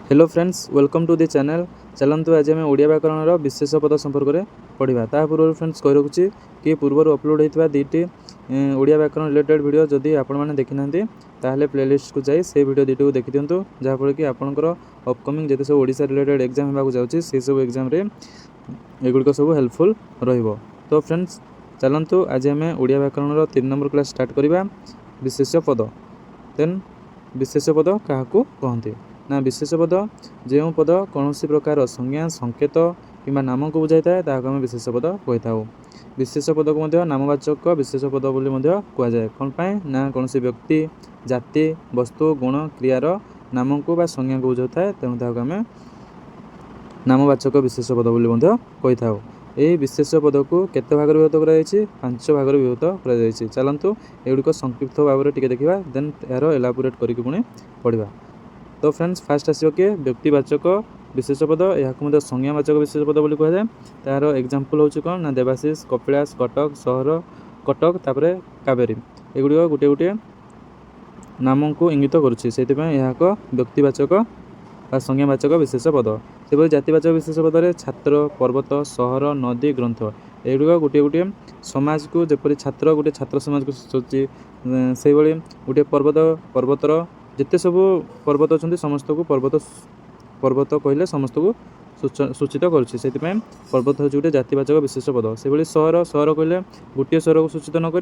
Hello friends welcome to the channel. चलतु आज आम ओडिया व्याकरण विशेष पद संपर्क में पढ़ा। ता पूर्व फ्रेंड्स कही रखुच्छी कि पूर्व अपलोड होता दुईटी ओडिया व्याकरण रिलेटेड वीडियो जदि आपण देखी ना ताहले प्लेलिस्ट को जाई से वीडियो दुईटी को देखी दिंतु जहाँफल कि आपंकर अपकमिंग जिते सब ओडिशा रिलेटेड एग्जाम होगा जाऊँगी से सब एग्जाम एगुड़िक सब हेल्पफुल रहिबो। तो फ्रेंड्स चलतु आज आम ओडिया व्याकरण 3 नंबर क्लास स्टार्ट करवा। विशेष पद देन विशेष पद क्या कहते ना विशेष पद जो पद कौन प्रकार संज्ञा संकेत कि नाम को बुझाई था आम विशेष पद कही था। विशेष पद को नामवाचक विशेष पद कहुए कौन ना कौन व्यक्ति जाति वस्तु गुण क्रियार नाम को संज्ञा को बुझाई था तेणु आम नामवाचक विशेष पद कही था। यही विशेष पद को केते भाग विभक्त कर 5 भाग विभक्त कर। चलतु एगुड़िक संक्षिप्त भाव में टिके देखा देन यार एलाबोरेट करके पुणी पढ़ा। तो फ्रेंड्स फास्ट आसो किए व्यक्तिवाचक विशेष पद या संज्ञावाचक विशेष पद कहुए। तार एग्जांपल हूँ कौन ना देवाशीष कपिलास कटक सहर कटक तापर कावेरी एगुड़िक गोटे गोटे नाम को इंगित करुच्ची से व्यक्तिवाचक बा संज्ञावाचक विशेष पद। से जातिवाचक विशेष पद में छात्र पर्वत सहर नदी ग्रंथ एगुड़िक गोटे गोटे समाज को जपरी छात्र गोटे छात्र समाज को सूची से गोटे पर्वत पर्वतर जिते सब पर्वत अच्छा समस्त को पर्वत पर्वत कहले समस्त को सूचित करुच्ची से पर्वत हूँ गोटे जातिवाचक विशेष पद। से सहर सहर कहले गोटे सहर को सूचित नक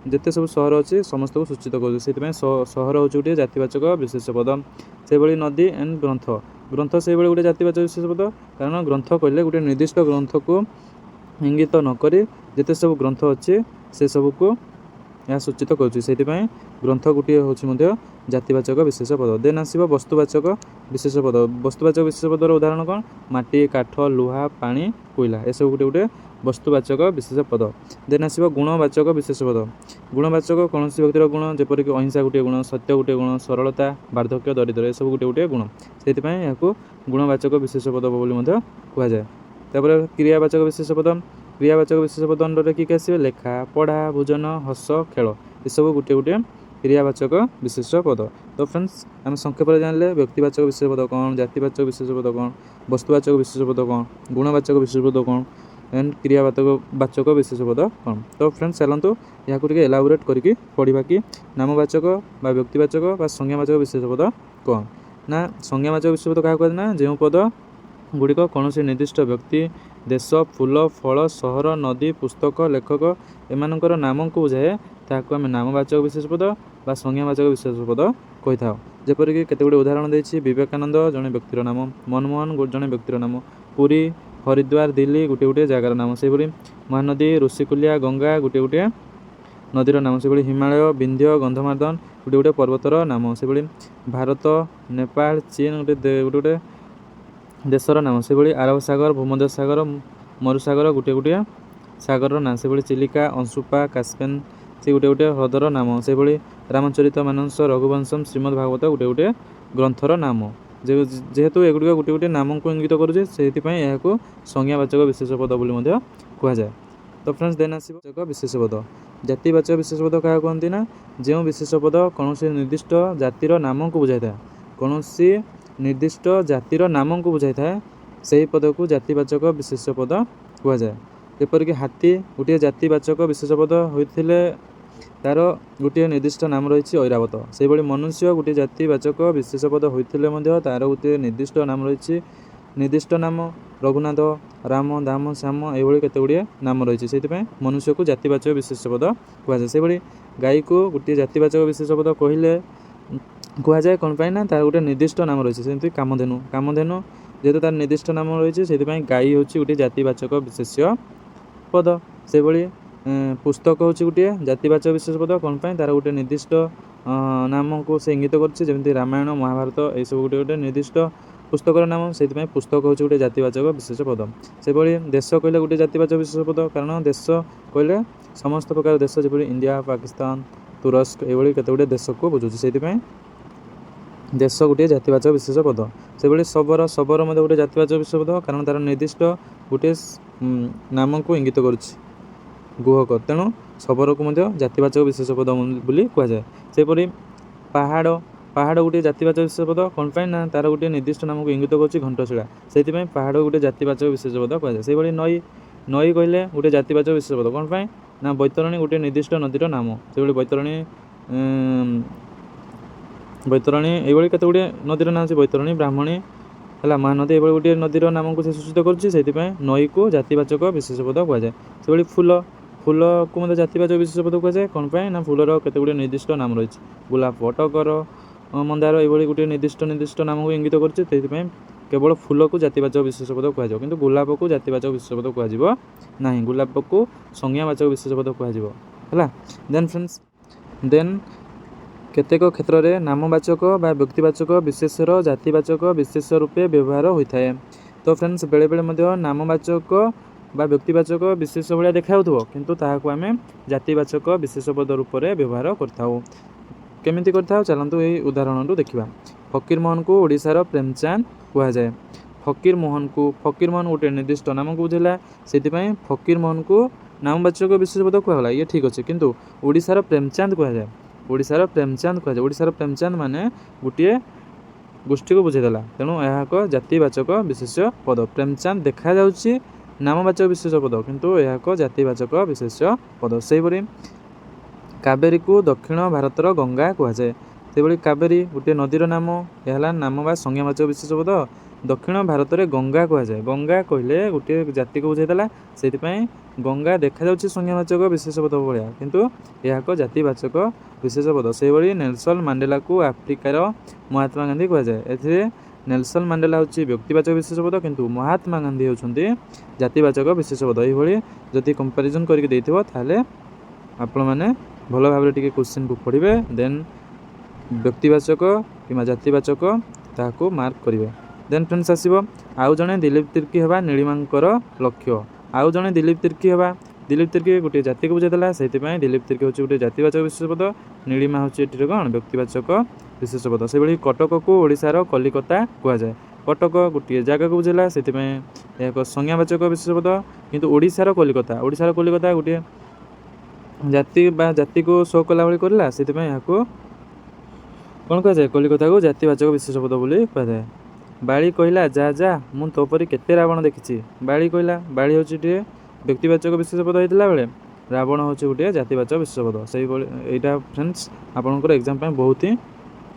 जिते सब सहर अच्छी समस्त को सूचित कर सहर हूँ गोटे जातिवाचक विशेष पद। से नदी एंड ग्रंथ ग्रंथ से गोटे जातिवाचक विशेष पद कारण ग्रंथ कहले गोटे निर्दिष्ट ग्रंथ को इंगित नक जिते सब ग्रंथ अच्छे से सब को यह सूचित करुच्ची ग्रंथ गोटे हूँ जातिवाचक विशेष पद। देन आसो वस्तुवाचक विशेष पद। वस्तुवाचक विशेष पदर उदाहरण कौन माटी काठ लुहा पानी कोईला यह सब गोटे गोटे वस्तुवाचक विशेष पद। देन आसो गुणवाचक विशेष पद। गुणवाचक कौन व्यक्तिर गुण जपरिक अहिंसा गोटे गुण सत्य गोटे गुण सरलता वार्धक्य दरिद्र यह सब गोटे गोटे गुण से गुणवाचक विशेष पद कहुए। तापर क्रियावाचक विशेष पद। क्रियावाचक विशेष पद अंडर किए आसवे लेखा पढ़ा भोजन हस खेल ये सब गोटे गोटे क्रियावाचक विशेष पद। तो फ्रेंड्स आम संक्षेप जानले व्यक्तिवाचक विशेष पद कौन जातिवाचक विशेष पद कौन वस्तुवाचक विशेष पद कौन गुणवाचक विशेष पद कौन एंड क्रियावाचक विशेष पद कौन। तो फ्रेंड्स चलतु यहाँ एलाबोरेट करके पढ़ा कि नामवाचक बा व्यक्तिवाचक बा संज्ञावाचक विशेष पद कौन ना संज्ञावाचक विशेष पद क्या कहते ना जो पद गुड़िक कौन निर्दिष्ट व्यक्ति देश फूल फल सहर नदी पुस्तक लेखक एमानकर नाम को बुझाए ताकू आम नामवाचक विशेष पद बा संज्ञावाचक विशेष पद कही था। जेपरिक केतेगुड़े उदाहरण देछि विवेकानंद जड़े व्यक्तिर नाम मनमोहन जड़े व्यक्तिर नाम पुरी हरिद्वार दिल्ली गोटे गोटे जगार नाम से महानदी ऋषिकुलिया गंगा गोटे गोटे नदीर नाम से हिमालय विंध्य गंधमार्दन गोटे गोटे पर्वतर नाम से भारत नेपाल चीन गोटे गोटे देशर नाम से आरब सागर भूमध्य सागर मरुसागर गोटे गोटे सागर नाम से चिलिका अंशुपा कास्पेन से गोटे गोटे ह्रदर नाम से रामचरित मानस रघुवंशम श्रीमद् भागवत गोटे गोटे ग्रंथर नाम जेहेतु एगुड़िक गोटे गोटे नाम को इंगित करुचे से संज्ञावाचक विशेष पद कहुए। तो फ्रेंड्स देन आसो विशेष पद। जातिवाचक विशेष पद क्या कहते ना जो विशेष पद कौन निर्दिष्ट जातिर नाम को बुझाई था कौन निर्दिष्ट जातिर नाम को बुझाई था से पद को जातिवाचक विशेष पद कहुए। जेपरिक हाथी गोटे जातिवाचक विशेष पद होते तार गोटे निर्दिष्ट नाम रही ऐरावत से मनुष्य गोटे जातिवाचक विशेष पद होते तार गोटे निर्दिष्ट नाम रही निर्दिष्ट नाम रघुनाथ राम दाम श्याम ये केतगुड़े नाम रही से मनुष्य को जातिवाचक विशेष पद कहुए। से गाई को गोटे जातिवाचक विशेष पद कहले कहुए कौन ना तार गोटे निर्दिष्ट नाम रही सेमती कामधेनु कामधेनु जेहेतु तार निर्दिष्ट नाम रही से गाई हूँ गोटे जातिवाचक विशेष पद। से पुस्तक हूँ गोटे जातिवाचक विशेष पद कौन तार गोटे निर्दिष्ट नाम को से इंगित करमती रामायण महाभारत ये सब गोटे गोटे निर्दिष्ट पुस्तकर नाम से पुस्तक हूँ गोटे जातिवाचक विशेष पद। से देश कहले गोटे जातिवाचक विशेष पद कारण देश कहले समस्त प्रकार देश जपरी इंडिया पाकिस्तान तुरस्क ये केतगुड़े देश को बुझुची से देश गोटे जातिवाचक विशेष पद। से शबर शबर गोटे जातिवाचक विशेष पद कारण तार निर्दिष्ट गोटे नाम को इंगित करुच्ची गुहक तेणु शबर को जातिवाचक विशेष पद बोली कहुए। सेपरी पहाड़ ପାହାଡ଼ ଗୋଟିଏ ଜାତିବାଚକ ବିଶେଷ ପଦ କ'ଣ ପାଇଁ ନା ତା'ର ଗୋଟିଏ ନିର୍ଦ୍ଦିଷ୍ଟ ନାମକୁ ଇଙ୍ଗିତ କରୁଛି ଘଣ୍ଟଶିଳା, ସେଇଥିପାଇଁ ପାହାଡ଼ ଗୋଟିଏ ଜାତିବାଚକ ବିଶେଷ ପଦ କୁହାଯାଏ। ସେଇଭଳି ନଈ କହିଲେ ଗୋଟିଏ ଜାତିବାଚକ ବିଶେଷ ପଦ କ'ଣ ପାଇଁ ନା ବୈତରଣୀ ଗୋଟିଏ ନିର୍ଦ୍ଦିଷ୍ଟ ନଦୀର ନାମ। ସେଇଭଳି ବୈତରଣୀ ଏଇଭଳି କେତେ ଗୁଡ଼ିଏ ନଦୀର ନାମ ଅଛି, ବୈତରଣୀ, ବ୍ରାହ୍ମଣୀ ହେଲା, ମହାନଦୀ, ଏଇଭଳି ଗୋଟିଏ ନଦୀର ନାମକୁ ସେ ସୂଚିତ କରୁଛି, ସେଇଥିପାଇଁ ନଈକୁ ଜାତିବାଚକ ବିଶେଷ ପଦ କୁହାଯାଏ। ସେଇଭଳି ଫୁଲକୁ ମଧ୍ୟ ଜାତିବାଚକ ବିଶେଷ ପଦ କୁହାଯାଏ କ'ଣ ପାଇଁ ନା ଫୁଲର କେତେ ଗୁଡ଼ିଏ ନିର୍ଦ୍ଦିଷ୍ଟ ନାମ ରହିଛି, ଗୋଲାପ, ଟଗର, ମନ୍ଦାର, ଏଇଭଳି ଗୋଟିଏ ନିର୍ଦ୍ଦିଷ୍ଟ ନାମକୁ ଇଙ୍ଗିତ କରୁଛି, ସେଇଥିପାଇଁ କେବଳ ଫୁଲକୁ ଜାତିବାଚକ ବିଶେଷ ପଦ କୁହାଯିବ, କିନ୍ତୁ ଗୋଲାପକୁ ଜାତିବାଚକ ବିଶେଷ ପଦ କୁହାଯିବ ନାହିଁ, ଗୋଲାପକୁ ସଂଜ୍ଞାବାଚକ ବିଶେଷ ପଦ କୁହାଯିବ ହେଲା। ଦେନ୍ କେତେକ କ୍ଷେତ୍ରରେ ନାମବାଚକ ବା ବ୍ୟକ୍ତିବାଚକ ବିଶେଷର ଜାତିବାଚକ ବିଶେଷ ରୂପେ ବ୍ୟବହାର ହୋଇଥାଏ। ତ ଫ୍ରେଣ୍ଡସ୍ ବେଳେବେଳେ ମଧ୍ୟ ନାମବାଚକ ବା ବ୍ୟକ୍ତିବାଚକ ବିଶେଷ ଭଳିଆ ଦେଖାଯାଉଥିବ, କିନ୍ତୁ ତାହାକୁ ଆମେ ଜାତିବାଚକ ବିଶେଷ ପଦ ରୂପରେ ବ୍ୟବହାର କରିଥାଉ। କେମିତି କରିଥାଉ ଚାଲନ୍ତୁ ଏହି ଉଦାହରଣରୁ ଦେଖିବା। ଫକୀରମୋହନକୁ ଓଡ଼ିଶାର ପ୍ରେମଚାନ୍ଦ କୁହାଯାଏ। ଫକୀରମୋହନ ଗୋଟିଏ ନିର୍ଦ୍ଦିଷ୍ଟ ନାମକୁ ବୁଝେଇଲା, ସେଥିପାଇଁ ଫକୀରମୋହନକୁ ନାମବାଚକ ବିଶେଷ ପଦ କୁହାଗଲା, ଇଏ ଠିକ୍ ଅଛି, କିନ୍ତୁ ଓଡ଼ିଶାର ପ୍ରେମଚାନ୍ଦ କୁହାଯାଏ। ଓଡ଼ିଶାର ପ୍ରେମଚାନ୍ଦ ମାନେ ଗୋଟିଏ ଗୋଷ୍ଠୀକୁ ବୁଝେଇଦେଲା, ତେଣୁ ଏହା ଏକ ଜାତିବାଚକ ବିଶେଷ ପଦ। ପ୍ରେମଚାନ୍ଦ ଦେଖାଯାଉଛି ନାମବାଚକ ବିଶେଷ ପଦ, କିନ୍ତୁ ଏହା ଏକ ଜାତିବାଚକ ବିଶେଷ ପଦ। ସେହିପରି କାବେରୀକୁ ଦକ୍ଷିଣ ଭାରତର ଗଙ୍ଗା କୁହାଯାଏ। ସେହିଭଳି କାବେରୀ ଗୋଟିଏ ନଦୀର ନାମ, ଏହା ହେଲା ନାମ ବା ସଂଜ୍ଞାବାଚକ ବିଶେଷ ପଦ। ଦକ୍ଷିଣ ଭାରତରେ ଗଙ୍ଗା କୁହାଯାଏ। ଗଙ୍ଗା କହିଲେ ଗୋଟିଏ ଜାତିକୁ ବୁଝାଇଦେଲା, ସେଥିପାଇଁ ଗଙ୍ଗା ଦେଖାଯାଉଛି ସଂଜ୍ଞାବାଚକ ବିଶେଷ ପଦ ଭଳିଆ, କିନ୍ତୁ ଏହା ଏକ ଜାତିବାଚକ ବିଶେଷ ପଦ। ସେହିଭଳି ନେଲସନ ମାଣ୍ଡେଲାକୁ ଆଫ୍ରିକାର ମହାତ୍ମା ଗାନ୍ଧୀ କୁହାଯାଏ। ଏଥିରେ ନେଲସନ ମାଣ୍ଡେଲା ହେଉଛି ବ୍ୟକ୍ତିବାଚକ ବିଶେଷ ପଦ, କିନ୍ତୁ ମହାତ୍ମା ଗାନ୍ଧୀ ହେଉଛନ୍ତି ଜାତିବାଚକ ବିଶେଷ ପଦ। ଏହିଭଳି ଯଦି କମ୍ପାରିଜନ୍ କରିକି ଦେଇଥିବ ତାହେଲେ ଆପଣମାନେ ଭଲ ଭାବରେ ଟିକେ କ୍ୱେଶ୍ଚିନ୍କୁ ପଢ଼ିବେ, ଦେନ୍ ବ୍ୟକ୍ତିବାଚକ କିମ୍ବା ଜାତିବାଚକ ତାହାକୁ ମାର୍କ କରିବେ। ଦେନ୍ ଫ୍ରେଣ୍ଡସ୍ ଆସିବ ଆଉ ଜଣେ ଦିଲ୍ଲୀପ ତିର୍କୀ ହେବା ନୀଳିମାଙ୍କର ଲକ୍ଷ୍ୟ। ଆଉ ଜଣେ ଦିଲ୍ଲୀପ ତିର୍କୀ ଗୋଟିଏ ଜାତିକୁ ବୁଝାଇଦେଲା, ସେଥିପାଇଁ ଦିଲ୍ଲୀପ ତିର୍କୀ ହେଉଛି ଗୋଟିଏ ଜାତିବାଚକ ବିଶେଷ ପଦ। ନୀଳିମା ହେଉଛି ଏଠିରେ କ'ଣ ବ୍ୟକ୍ତିବାଚକ ବିଶେଷ ପଦ। ସେଭଳି କଟକକୁ ଓଡ଼ିଶାର କଲିକତା କୁହାଯାଏ। କଟକ ଗୋଟିଏ ଜାଗାକୁ ବୁଝେଇଲା, ସେଥିପାଇଁ ଏହା ଏକ ସଂଜ୍ଞାବାଚକ ବିଶେଷ ପଦ, କିନ୍ତୁ ଓଡ଼ିଶାର କଲିକତା ଗୋଟିଏ ଜାତି ବା ଜାତିକୁ ଶୋ କଲା ଭଳି କରିଲା, ସେଥିପାଇଁ ଏହାକୁ କ'ଣ କୁହାଯାଏ କଲିକତାକୁ ଜାତିବାଚକ ବିଶେଷ ପଦ ବୋଲି କୁହାଯାଏ। ବାଳି କହିଲା ଯା ମୁଁ ତୋ ପରି କେତେ ରାବଣ ଦେଖିଛି। ବାଳି ହେଉଛି ଗୋଟିଏ ବ୍ୟକ୍ତିବାଚକ ବିଶେଷ ପଦ ହେଇଥିଲା ବେଳେ ରାବଣ ହେଉଛି ଗୋଟିଏ ଜାତିବାଚକ ବିଶେଷ ପଦ। ସେଇଭଳି ଏଇଟା ଫ୍ରେଣ୍ଡସ୍ ଆପଣଙ୍କର ଏକ୍ଜାମ୍ ପାଇଁ ବହୁତ ହିଁ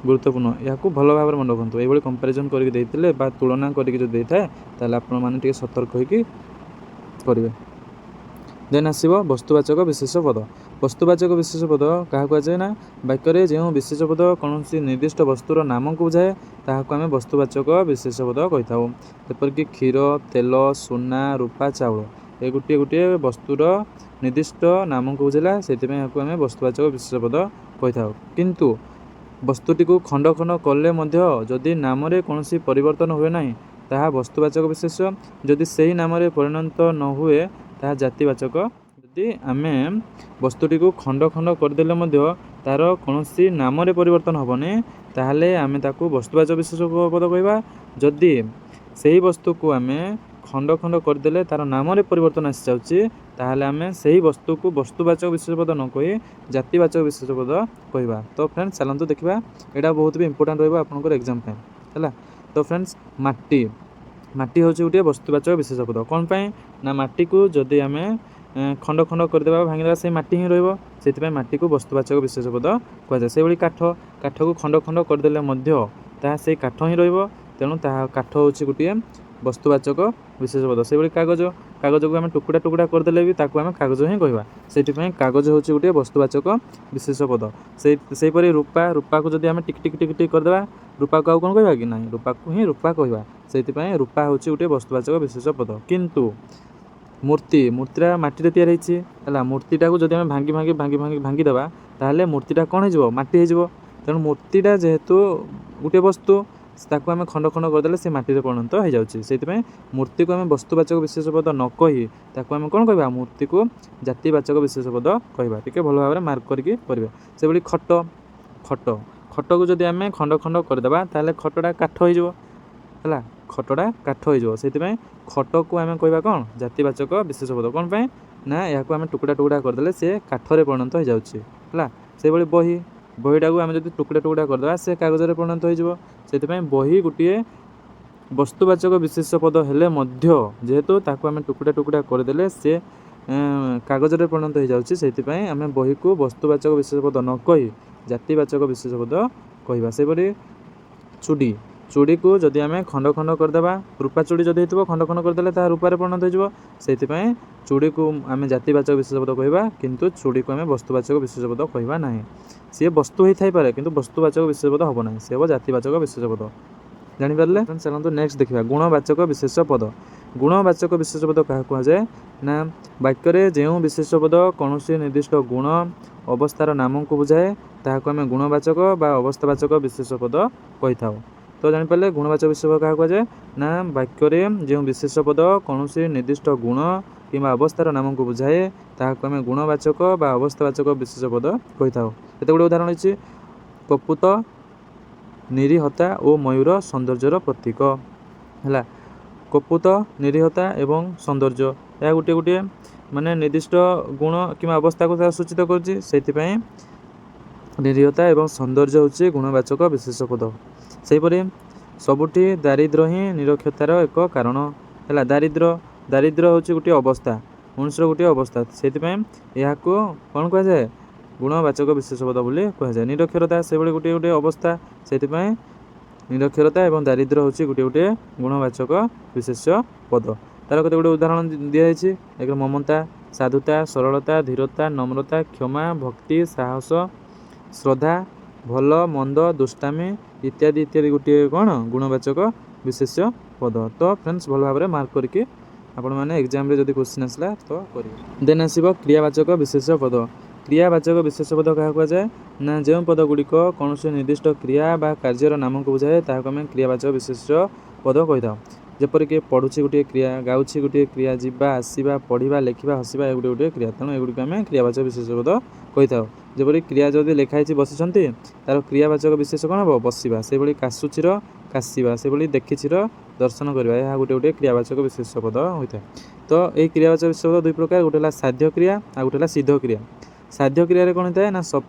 ଗୁରୁତ୍ୱପୂର୍ଣ୍ଣ, ଏହାକୁ ଭଲ ଭାବରେ ମନେ ରଖନ୍ତୁ। ଏଇଭଳି କମ୍ପାରିଜନ୍ କରିକି ଦେଇଥିଲେ ବା ତୁଳନା କରିକି ଯଦି ଦେଇଥାଏ ତାହେଲେ ଆପଣମାନେ ଟିକେ ସତର୍କ ହୋଇକି କରିବେ। ଦେନ୍ ଆସିବ ବସ୍ତୁବାଚକ ବିଶେଷ ପଦ। ବସ୍ତୁବାଚକ ବିଶେଷ ପଦ କାହାକୁ କୁହାଯାଏ ନା ବାକ୍ୟରେ ଯେଉଁ ବିଶେଷ ପଦ କୌଣସି ନିର୍ଦ୍ଦିଷ୍ଟ ବସ୍ତୁର ନାମକୁ ବୁଝାଏ ତାହାକୁ ଆମେ ବସ୍ତୁବାଚକ ବିଶେଷ ପଦ କହିଥାଉ। ଯେପରିକି କ୍ଷୀର, ତେଲ, ସୁନା, ରୂପା, ଚାଉଳ, ଏ ଗୋଟିଏ ବସ୍ତୁର ନିର୍ଦ୍ଦିଷ୍ଟ ନାମକୁ ବୁଝେଇଲା, ସେଥିପାଇଁ ଏହାକୁ ଆମେ ବସ୍ତୁବାଚକ ବିଶେଷ ପଦ କହିଥାଉ। କିନ୍ତୁ ବସ୍ତୁଟିକୁ ଖଣ୍ଡ କଲେ ମଧ୍ୟ ଯଦି ନାମରେ କୌଣସି ପରିବର୍ତ୍ତନ ହୁଏ ନାହିଁ ତାହା ବସ୍ତୁବାଚକ ବିଶେଷ, ଯଦି ସେହି ନାମରେ ପରିଣତ ନ ହୁଏ ତାହା ଜାତିବାଚକ। ଯଦି ଆମେ ବସ୍ତୁଟିକୁ ଖଣ୍ଡ କରିଦେଲେ ମଧ୍ୟ ତା'ର କୌଣସି ନାମରେ ପରିବର୍ତ୍ତନ ହେବନି, ତାହେଲେ ଆମେ ତାକୁ ବସ୍ତୁବାଚକ ବିଶେଷ ପଦ କହିବା। ଯଦି ସେହି ବସ୍ତୁକୁ ଆମେ ଖଣ୍ଡ କରିଦେଲେ ତା'ର ନାମରେ ପରିବର୍ତ୍ତନ ଆସିଯାଉଛି, ତାହେଲେ ଆମେ ସେହି ବସ୍ତୁକୁ ବସ୍ତୁବାଚକ ବିଶେଷ ପଦ ନ କହି ଜାତିବାଚକ ବିଶେଷ ପଦ କହିବା। ତ ଫ୍ରେଣ୍ଡସ୍ ଚାଲନ୍ତୁ ଦେଖିବା, ଏଇଟା ବହୁତ ବି ଇମ୍ପୋର୍ଟାଣ୍ଟ ରହିବ ଆପଣଙ୍କର ଏକ୍ଜାମ୍ ପାଇଁ ହେଲା। ତ ଫ୍ରେଣ୍ଡସ୍ ମାଟି ହେଉଛି ଗୋଟିଏ ବସ୍ତୁବାଚକ ବିଶେଷ ପଦ। କ'ଣ ପାଇଁ ନା ମାଟିକୁ ଯଦି ଆମେ ଖଣ୍ଡ କରିଦେବା ଭାଙ୍ଗିଦେବା, ସେଇ ମାଟି ହିଁ ରହିବ, ସେଥିପାଇଁ ମାଟିକୁ ବସ୍ତୁବାଚକ ବିଶେଷ ପଦ କୁହାଯାଏ। ସେହିଭଳି କାଠକୁ ଖଣ୍ଡ କରିଦେଲେ ମଧ୍ୟ ତାହା ସେଇ କାଠ ହିଁ ରହିବ, ତେଣୁ ତାହା କାଠ ହେଉଛି ଗୋଟିଏ ବସ୍ତୁବାଚକ ବିଶେଷ ପଦ। ସେହିଭଳି କାଗଜକୁ ଆମେ ଟୁକୁଡ଼ା କରିଦେଲେ ବି ତାକୁ ଆମେ କାଗଜ ହିଁ କହିବା, ସେଥିପାଇଁ କାଗଜ ହେଉଛି ଗୋଟିଏ ବସ୍ତୁବାଚକ ବିଶେଷ ପଦ। ସେହିପରି ରୂପାକୁ ଯଦି ଆମେ ଟିକ୍ କରିଦେବା, ରୂପାକୁ ଆଉ କ'ଣ କହିବା କି ନାହିଁ, ରୂପାକୁ ହିଁ ରୂପା କହିବା, ସେଥିପାଇଁ ରୂପା ହେଉଛି ଗୋଟିଏ ବସ୍ତୁବାଚକ ବିଶେଷ ପଦ। କିନ୍ତୁ ମୂର୍ତ୍ତିଟା ମାଟିରେ ତିଆରି ହେଇଛି ହେଲା, ମୂର୍ତ୍ତିଟାକୁ ଯଦି ଆମେ ଭାଙ୍ଗିଦେବା ତାହେଲେ ମୂର୍ତ୍ତିଟା କ'ଣ ହେଇଯିବ, ମାଟି ହେଇଯିବ। ତେଣୁ ମୂର୍ତ୍ତିଟା ଯେହେତୁ ଗୋଟିଏ ବସ୍ତୁ, ତାକୁ ଆମେ ଖଣ୍ଡ କରିଦେଲେ ସେ ମାଟିରେ ପରିଣତ ହେଇଯାଉଛି, ସେଥିପାଇଁ ମୂର୍ତ୍ତିକୁ ଆମେ ବସ୍ତୁବାଚକ ବିଶେଷ ପଦ ନ କହି ତାକୁ ଆମେ କ'ଣ କହିବା, ମୂର୍ତ୍ତିକୁ ଜାତିବାଚକ ବିଶେଷ ପଦ କହିବା। ଟିକେ ଭଲ ଭାବରେ ମାର୍କ କରିକି କରିବେ। ସେଭଳି ଖଟକୁ ଯଦି ଆମେ ଖଣ୍ଡ କରିଦେବା ତାହେଲେ ଖଟଟା କାଠ ହେଇଯିବ ହେଲା, ସେଥିପାଇଁ ଖଟକୁ ଆମେ କହିବା କ'ଣ, ଜାତିବାଚକ ବିଶେଷ ପଦ। କ'ଣ ପାଇଁ ନା ଏହାକୁ ଆମେ ଟୁକୁଡ଼ା କରିଦେଲେ ସେ କାଠରେ ପରିଣତ ହେଇଯାଉଛି ହେଲା। ସେହିଭଳି ବହିଟାକୁ ଆମେ ଯଦି ଟୁକୁଡ଼ା ଟୁକୁଡ଼ା କରିଦେବା ସେ କାଗଜରେ ପରିଣତ ହୋଇଯିବ। ସେଥିପାଇଁ ବହି ଗୋଟିଏ ବସ୍ତୁବାଚକ ବିଶେଷ ପଦ ହେଲେ ମଧ୍ୟ ଯେହେତୁ ତାକୁ ଆମେ ଟୁକୁଡ଼ା ଟୁକୁଡ଼ା କରିଦେଲେ ସେ କାଗଜରେ ପରିଣତ ହୋଇଯାଉଛି, ସେଥିପାଇଁ ଆମେ ବହିକୁ ବସ୍ତୁବାଚକ ବିଶେଷ ପଦ ନ କହି ଜାତିବାଚକ ବିଶେଷ ପଦ କହିବା। ସେହିପରି ଚୁଡ଼ି, ଚୁଡ଼ିକୁ ଯଦି ଆମେ ଖଣ୍ଡ ଖଣ୍ଡ କରିଦେବା, ରୂପା ଚୁଡ଼ି ଯଦି ହେଇଥିବ ଖଣ୍ଡ ଖଣ୍ଡ କରିଦେଲେ ତାହା ରୂପାରେ ପରିଣତ ହୋଇଯିବ। ସେଇଥିପାଇଁ ଚୁଡ଼ିକୁ ଆମେ ଜାତିବାଚକ ବିଶେଷ ପଦ କହିବା, କିନ୍ତୁ ଚୁଡ଼ିକୁ ଆମେ ବସ୍ତୁବାଚକ ବିଶେଷ ପଦ କହିବା ନାହିଁ। ସିଏ ବସ୍ତୁ ହେଇଥାଇପାରେ କିନ୍ତୁ ବସ୍ତୁବାଚକ ବିଶେଷ ପଦ ହେବ ନାହିଁ, ସେ ହେବ ଜାତିବାଚକ ବିଶେଷ ପଦ। ଜାଣିପାରିଲେ? ଚାଲନ୍ତୁ ନେକ୍ସଟ ଦେଖିବା ଗୁଣବାଚକ ବିଶେଷ ପଦ। ଗୁଣବାଚକ ବିଶେଷ ପଦ କାହାକୁ କୁହାଯାଏ ନା ବାକ୍ୟରେ ଯେଉଁ ବିଶେଷ ପଦ କୌଣସି ନିର୍ଦ୍ଦିଷ୍ଟ ଗୁଣ ଅବସ୍ଥାର ନାମକୁ ବୁଝାଏ ତାହାକୁ ଆମେ ଗୁଣବାଚକ ବା ଅବସ୍ଥାବାଚକ ବିଶେଷ ପଦ କହିଥାଉ। ତ ଜାଣିପାରିଲେ ଗୁଣବାଚକ ବିଶେଷ ପଦ କାହାକୁ କୁହାଯାଏ ନା ବାକ୍ୟରେ ଯେଉଁ ବିଶେଷ ପଦ କୌଣସି ନିର୍ଦ୍ଦିଷ୍ଟ ଗୁଣ କିମ୍ବା ଅବସ୍ଥାର ନାମକୁ ବୁଝାଏ ତାହାକୁ ଆମେ ଗୁଣବାଚକ ବା ଅବସ୍ଥାବାଚକ ବିଶେଷ ପଦ କହିଥାଉ। କେତେ ଗୁଡ଼ିଏ ଉଦାହରଣ ଅଛି। କପୁତ, ନିରୀହତା ଓ ମୟୂର ସୌନ୍ଦର୍ଯ୍ୟର ପ୍ରତୀକ ହେଲା। କପୁତ, ନିରୀହତା ଏବଂ ସୌନ୍ଦର୍ଯ୍ୟ ଏହା ଗୋଟିଏ ଗୋଟିଏ ମାନେ ନିର୍ଦ୍ଦିଷ୍ଟ ଗୁଣ କିମ୍ବା ଅବସ୍ଥାକୁ ତାହା ସୂଚିତ କରୁଛି। ସେଥିପାଇଁ ନିରୀହତା ଏବଂ ସୌନ୍ଦର୍ଯ୍ୟ ହେଉଛି ଗୁଣବାଚକ ବିଶେଷ ପଦ। ସେହିପରି ସବୁଠି ଦାରିଦ୍ର୍ୟ ହିଁ ନିରକ୍ଷରତାର ଏକ କାରଣ ହେଲା। ଦାରିଦ୍ର୍ୟ ହେଉଛି ଗୋଟିଏ ଅବସ୍ଥା, ମଣିଷର ଗୋଟିଏ ଅବସ୍ଥା, ସେଥିପାଇଁ ଏହାକୁ କ'ଣ କୁହାଯାଏ ଗୁଣବାଚକ ବିଶେଷ ପଦ ବୋଲି କୁହାଯାଏ। ନିରକ୍ଷରତା ସେଭଳି ଗୋଟିଏ ଗୋଟିଏ ଅବସ୍ଥା, ସେଥିପାଇଁ ନିରକ୍ଷରତା ଏବଂ ଦାରିଦ୍ର୍ୟ ହେଉଛି ଗୋଟିଏ ଗୋଟିଏ ଗୁଣବାଚକ ବିଶେଷ ପଦ। ତାର କେତେ ଗୁଡ଼ିଏ ଉଦାହରଣ ଦିଆଯାଇଛି। ଏକ ମମତା, ସାଧୁତା, ସରଳତା, ଧୀରତା, ନମ୍ରତା, କ୍ଷମା, ଭକ୍ତି, ସାହସ, ଶ୍ରଦ୍ଧା, ଭଲ ମନ୍ଦ, ଦୁଷ୍ଟାମି ଇତ୍ୟାଦି ଇତ୍ୟାଦି ଗୋଟିଏ କ'ଣ ଗୁଣବାଚକ ବିଶେଷ ପଦ। ତ ଫ୍ରେଣ୍ଡସ୍ ଭଲ ଭାବରେ ମାର୍କ କରିକି ଆପଣମାନେ ଏକ୍ଜାମରେ ଯଦି କ୍ୱେଶ୍ଚିନ୍ ଆସିଲା ତ କରିବେ। ଦେନ୍ ଆସିବ କ୍ରିୟାବାଚକ ବିଶେଷ ପଦ। କ୍ରିୟାବାଚକ ବିଶେଷ ପଦ କାହାକୁ କୁହାଯାଏ ନା ଯେଉଁ ପଦ ଗୁଡ଼ିକ କୌଣସି ନିର୍ଦ୍ଦିଷ୍ଟ କ୍ରିୟା ବା କାର୍ଯ୍ୟର ନାମକୁ ବୁଝାଏ ତାହାକୁ ଆମେ କ୍ରିୟାବାଚକ ବିଶେଷ ପଦ କହିଥାଉ। ଯେପରିକି ପଢ଼ୁଛି ଗୋଟିଏ କ୍ରିୟା, ଗାଉଛି ଗୋଟିଏ କ୍ରିୟା, ଯିବା ଆସିବା, ପଢ଼ିବା, ଲେଖିବା, ହସିବା ଏ ଗୋଟିଏ କ୍ରିୟା, ତେଣୁ ଏଗୁଡ଼ିକୁ ଆମେ କ୍ରିୟାବାଚକ ବିଶେଷ ପଦ କହିଥାଉ। ଯେପରି କ୍ରିୟା ଯଦି ଲେଖା ହେଇଛି ବସିଛନ୍ତି ତାର କ୍ରିୟାବାଚକ ବିଶେଷ କ'ଣ ହେବ ବସିବା। ସେଭଳି କାଶୁଚିର କାଶିବା, ସେଭଳି ଦେଖିଛିର ଦର୍ଶନ କରିବା, ଏହା ଗୋଟିଏ ଗୋଟିଏ କ୍ରିୟାବାଚକ ବିଶେଷ ପଦ ହୋଇଥାଏ। ତ ଏହି କ୍ରିୟାବାଚକ ବିଶେଷ ପଦ ଦୁଇ ପ୍ରକାର, ଗୋଟେ ହେଲା ସାଧ୍ୟ କ୍ରିୟା ଆଉ ଗୋଟେ ହେଲା ସିଦ୍ଧ କ୍ରିୟା। ସାଧ୍ୟ କ୍ରିୟାରେ କ'ଣ ହୋଇଥାଏ ନା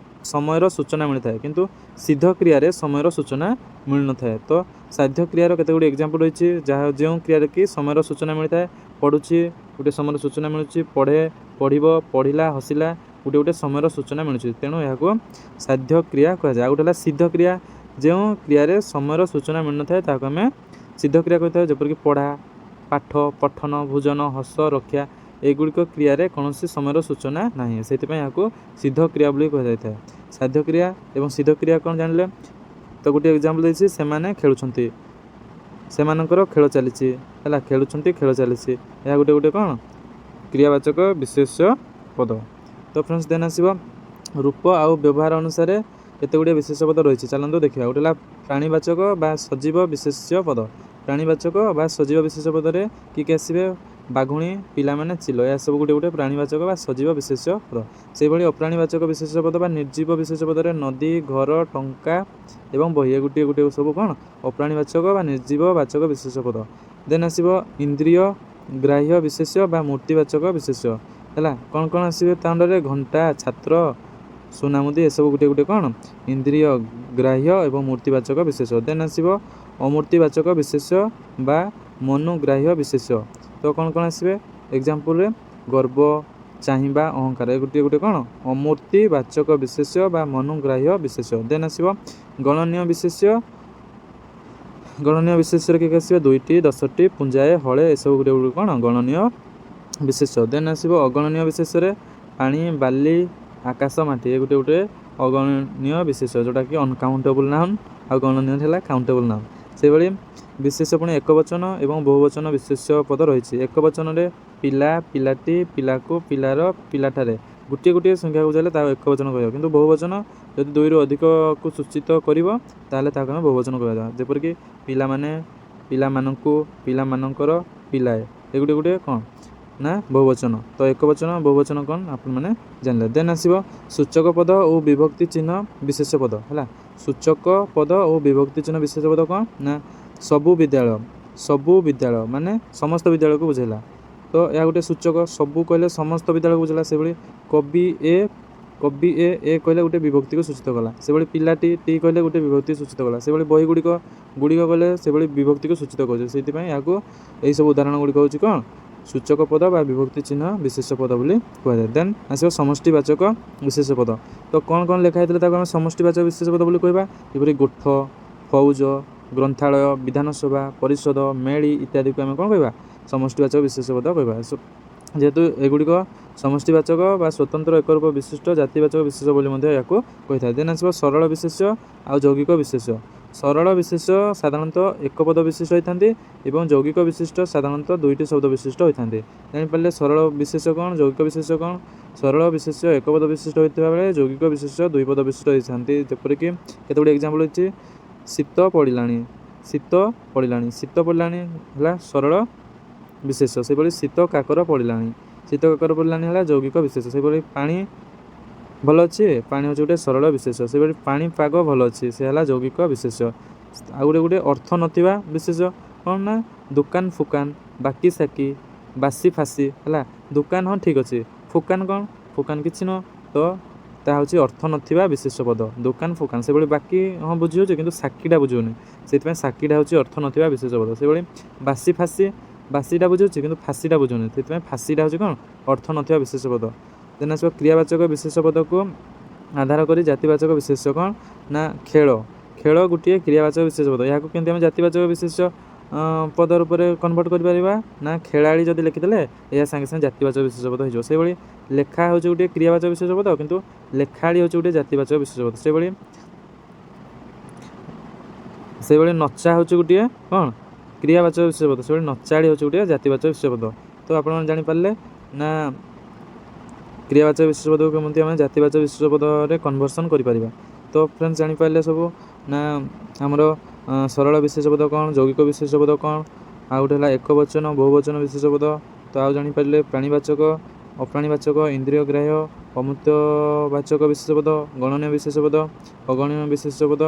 ସମୟର ସୂଚନା ମିଳିଥାଏ, କିନ୍ତୁ ସିଦ୍ଧ କ୍ରିୟାରେ ସମୟର ସୂଚନା ମିଳିନଥାଏ। ତ ସାଧ୍ୟ କ୍ରିୟାର କେତେ ଗୁଡ଼ିଏ ଏକ୍ଜାମ୍ପଲ୍ ରହିଛି, ଯେଉଁ କ୍ରିୟାରେ କି ସମୟର ସୂଚନା ମିଳିଥାଏ। ପଢ଼ୁଛି ଗୋଟିଏ ସମୟର ସୂଚନା ମିଳୁଛି, ପଢ଼େ, ପଢ଼ିବ, ପଢ଼ିଲା, ହସିଲା ଗୋଟିଏ ଗୋଟିଏ ସମୟର ସୂଚନା ମିଳୁଛି, ତେଣୁ ଏହାକୁ ସାଧ୍ୟ କ୍ରିୟା କୁହାଯାଏ। ଆଉ ଗୋଟେ ହେଲା ସିଦ୍ଧ କ୍ରିୟା, ଯେଉଁ କ୍ରିୟାରେ ସମୟର ସୂଚନା ମିଳିନଥାଏ ତାହାକୁ ଆମେ ସିଦ୍ଧ କ୍ରିୟା କହିଥାଉ। ଯେପରିକି ପଢ଼ା, ପାଠ, ପଠନ, ଭୋଜନ, ହସ, ରକ୍ଷା ଏଗୁଡ଼ିକ କ୍ରିୟାରେ କୌଣସି ସମୟର ସୂଚନା ନାହିଁ, ସେଥିପାଇଁ ଏହାକୁ ସିଦ୍ଧ କ୍ରିୟା ବୋଲି କୁହାଯାଇଥାଏ। ସାଧ୍ୟ କ୍ରିୟା ଏବଂ ସିଦ୍ଧ କ୍ରିୟା କ'ଣ ଜାଣିଲେ? ତ ଗୋଟିଏ ଏକ୍ଜାମ୍ପଲ୍ ଦେଇଛି, ସେମାନେ ଖେଳୁଛନ୍ତି, ସେମାନଙ୍କର ଖେଳ ଚାଲିଛି ହେଲା, ଖେଳୁଛନ୍ତି ଖେଳ ଚାଲିଛି, ଏହା ଗୋଟିଏ ଗୋଟିଏ କ'ଣ କ୍ରିୟାବାଚକ ବିଶେଷ ପଦ। ତ ଫ୍ରେଣ୍ଡସ୍ ଦେନ୍ ଆସିବ ରୂପ ଆଉ ବ୍ୟବହାର ଅନୁସାରେ କେତେ ଗୁଡ଼ିଏ ବିଶେଷ ପଦ ରହିଛି, ଚାଲନ୍ତୁ ଦେଖିବା। ଗୋଟେ ହେଲା ପ୍ରାଣୀବାଚକ ବା ସଜୀବ ବିଶେଷ ପଦ। ପ୍ରାଣୀବାଚକ ବା ସଜୀବ ବିଶେଷ ପଦରେ କିଏ ଆସିବେ? ବାଘୁଣୀ, ପିଲାମାନେ, ଚିଲ, ଏହା ସବୁ ଗୋଟିଏ ଗୋଟିଏ ପ୍ରାଣୀବାଚକ ବା ସଜୀବ ବିଶେଷ ପଦ। ସେହିଭଳି ଅପ୍ରାଣୀବାଚକ ବିଶେଷ ପଦ ବା ନିର୍ଜୀବ ବିଶେଷ ପଦରେ ନଦୀ, ଘର, ଟଙ୍କା ଏବଂ ବହି ଏ ଗୋଟିଏ ଗୋଟିଏ ସବୁ କ'ଣ ଅପ୍ରାଣୀବାଚକ ବା ନିର୍ଜୀବ ବାଚକ ବିଶେଷ ପଦ। ଦେନ୍ ଆସିବ ଇନ୍ଦ୍ରିୟ ଗ୍ରାହ୍ୟ ବିଶେଷ ବା ମୂର୍ତ୍ତିବାଚକ ବିଶେଷ ହେଲା। କ'ଣ କ'ଣ ଆସିବେ ତା ଅଣ୍ଡରରେ? ଘଣ୍ଟା, ଛାତ୍ର, ସୁନାମୁଦି ଏସବୁ ଗୋଟିଏ ଗୋଟିଏ କ'ଣ ଇନ୍ଦ୍ରିୟ ଗ୍ରାହ୍ୟ ଏବଂ ମୂର୍ତ୍ତିବାଚକ ବିଶେଷ। ଦେନ୍ ଆସିବ ଅମୂର୍ତ୍ତିବାଚକ ବିଶେଷ ବା ମନୋଗ୍ରାହ୍ୟ ବିଶେଷ। ତ କ'ଣ କ'ଣ ଆସିବେ ଏକ୍ଜାମ୍ପଲ୍ରେ? ଗର୍ବ, ଚାହିଁବା, ଅହଙ୍କାର ଏ ଗୋଟିଏ ଗୋଟିଏ କ'ଣ ଅମୂର୍ତ୍ତିବାଚକ ବିଶେଷ ବା ମନୋଗ୍ରାହ୍ୟ ବିଶେଷ। ଦେନ୍ ଆସିବ ଗଣନୀୟ ବିଶେଷ। ଗଣନୀୟ ବିଶେଷରେ କିଏ ଆସିବେ? ଦୁଇଟି, 10ଟି, ପୁଞ୍ଜାଏ, ହଳେ ଏସବୁ ଗୋଟିଏ ଗୋଟିଏ କ'ଣ ଗଣନୀୟ ବିଶେଷ। ଦେନ୍ ଆସିବ ଅଗଣନୀୟ ବିଶେଷରେ ପାଣି, ବାଲି, ଆକାଶ, ମାଟି ଏ ଗୋଟିଏ ଗୋଟିଏ ଅଗଣନୀୟ ବିଶେଷ, ଯେଉଁଟାକି ଅନକାଉଣ୍ଟେବୁଲ୍ ନାଉନ୍, ଆଉ ଗଣନୀୟ ହେଲା କାଉଣ୍ଟେବୁଲ୍ ନାଉନ୍। ସେହିଭଳି ବିଶେଷ ପୁଣି ଏକବଚନ ଏବଂ ବହୁବଚନ ବିଶେଷ ପଦ ରହିଛି। ଏକବଚନରେ ପିଲା, ପିଲାଟି, ପିଲାକୁ, ପିଲାର, ପିଲାଠାରେ ଗୋଟିଏ ଗୋଟିଏ ସଂଖ୍ୟାକୁ ବୁଝାଇଲେ ତାକୁ ଏକବଚନ କହିବ, କିନ୍ତୁ ବହୁବଚନ ଯଦି ଦୁଇରୁ ଅଧିକକୁ ସୂଚିତ କରିବ ତାହେଲେ ତାହାକୁ ଆମେ ବହୁବଚନ କୁହାଯାଏ। ଯେପରିକି ପିଲାମାନେ, ପିଲାମାନଙ୍କୁ, ପିଲାମାନଙ୍କର, ପିଲାଏ ଏ ଗୋଟିଏ ଗୋଟିଏ କ'ଣ ନା ବହୁବଚନ। ତ ଏକବଚନ ବହୁବଚନ କ'ଣ ଆପଣମାନେ ଜାଣିଲେ। ଦେନ୍ ଆସିବ ସୂଚକ ପଦ ଓ ବିଭକ୍ତି ଚିହ୍ନ ବିଶେଷ ପଦ ହେଲା। ସୂଚକ ପଦ ଓ ବିଭକ୍ତି ଚିହ୍ନ ବିଶେଷ ପଦ କ'ଣ ନା ସବୁ ବିଦ୍ୟାଳୟ। ସବୁ ବିଦ୍ୟାଳୟ ମାନେ ସମସ୍ତ ବିଦ୍ୟାଳୟକୁ ବୁଝାଇଲା, ତ ଏହା ଗୋଟିଏ ସୂଚକ। ସବୁ କହିଲେ ସମସ୍ତ ବିଦ୍ୟାଳୟକୁ ବୁଝାଇଲା। ସେଭଳି କବି ଏ कवि ए कहले गोटे विभक्ति को सूचित कला से पिलाटी टी कहले गोटे विभक्ति सूचित कला से बही गुड़िक कहले से विभक्ति को सूचित कर यही सब उदाहरण गुड़िक हूँ कौन सूचक पद बा विभक्ति चिन्ह विशेष पद बोली कहुए। देन आसो समष्टिवाचक विशेष पद तो कौन कौन लिखाई आम समष्टिवाचक विशेष पद बोली कहवा जपरी गोठ फौज ग्रंथालय विधानसभा परिषद मेली इत्यादि को आम कौन कहवा समष्टिवाचक विशेष पद कहवा। जेहेतु एगुड़िक समष्टिवाचक बा स्वतंत्र एक रूप विशिष्ट जातिवाचक विशेष बोली कही था। देन आसो सरल विशेष आ यौगिक विशेष। सरल विशेष साधारणतः एक पद विशिष्ट होता है यौगिक विशिष्ट साधारणतः दुईटी शब्द विशिष्ट होता है। जापारे सरल विशेष कौन यौगिक विशेष कौन सरल विशेष एक पद विशिष्ट होता बेले यौगिक विशेष दुई पद विशिष्ट होता है। जपरिक केतोटी एग्जांपल होती शीत पड़ाणी शीत पड़ाणी है सरल विशेष से शीत काकर पड़ाणी शीत काकर पड़ाणी है यौगिक विशेष से पानी भल अच्छे पानी हूँ गोटे सरल विशेष से पानी पाग भल अच्छे से है यौगिक विशेष। आ गोटे अर्थ नथिबा विशेष कौन ना दुकान फुकान बाकी साकी बासी फासी है दुकान हाँ ठीक अच्छे फुकान कौन फुकान कि न तो ता हूँ अर्थ नथिबा विशेष पद दुकान फुकान से बाकी हाँ बुझी हो कि साकीटा बुझुनि से साकीटा हूँ अर्थ नथिबा विशेष पद से बासी फासी बासीटा बुझे कि फासीटा बुझुनि से फासीटा हूँ कौन अर्थ नथिबा विशेष पद। देन आस क्रियावाचक विशेष पद को आधार कर जातिवाचक विशेष कौन ना खेल खेल गोटे क्रियावाचक विशेष पद यहाँ केमती आम जातिवाचक विशेष पद रूप में कन्वर्ट कर ना खेलाड़ी जदि लिखिदे यह सागे सागे जातिवाचक विशेष पद हो लेखा हूँ गोटे क्रियावाचक विशेष पद किंतु लेखाड़ी हूँ गोटे जातिवाचक विशेष पद से नचा हूँ गोटे कौन क्रियावाचक विशेष पद से नचाड़ी हूँ गोटे जातिवाचक विशेष पद। तो आप जापारे ना क्रियावाचक विशेष पद को केमती आम जातिवाचक विशेष पद में कन्वर्सन करें। तो फ्रेंड्स जापारे सब ना आमर सरल विशेष पद कौन यौगिक विशेष पद कौन आ गोटे है एक वचन बहुवचन विशेष पद। तो आउ जापारे प्राणीवाचक अप्राणीवाचक इंद्रियग्राह्य अमूर्तवाचक विशेष पद गणनीय विशेष पद अगणनीय विशेष पद।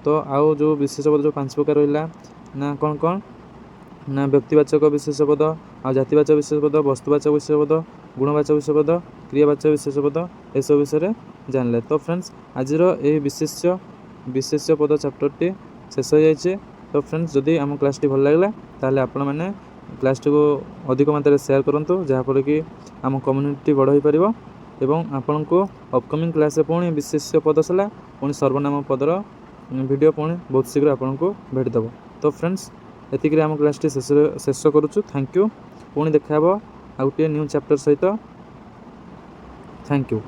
तो आउ जो विशेष पद जो 5 प्रकार रहा ना कौन कौन ना व्यक्तिवाचक विशेष पद आ जातिवाचक विशेष पद वस्तुवाचक विशेष पद गुणवाचक विशेष पद क्रियावाचक विशेष पद ए सब विषय जानले। तो फ्रेंड्स आज ये विशेष पद चैप्टरटी शेष हो जाए। तो फ्रेंड्स जदि आम क्लास भल लगे ताहले आपण मैंने क्लास को अधिक मात्रा शेयर करूँ जहाँफल कि आम कम्युनिटी बड़ हो पार एवं आपण को अपकमिंग क्लास पुणी विशेष पद सला पुणी सर्वनाम पदर वीडियो पुणी बहुत शीघ्र आपन को भेटदेव। तो फ्रेंड्स एतिक आम क्लास शेष करुचु। थैंक यू पुणी देखा आ गोटे न्यू चैप्टर सहित। Thank you.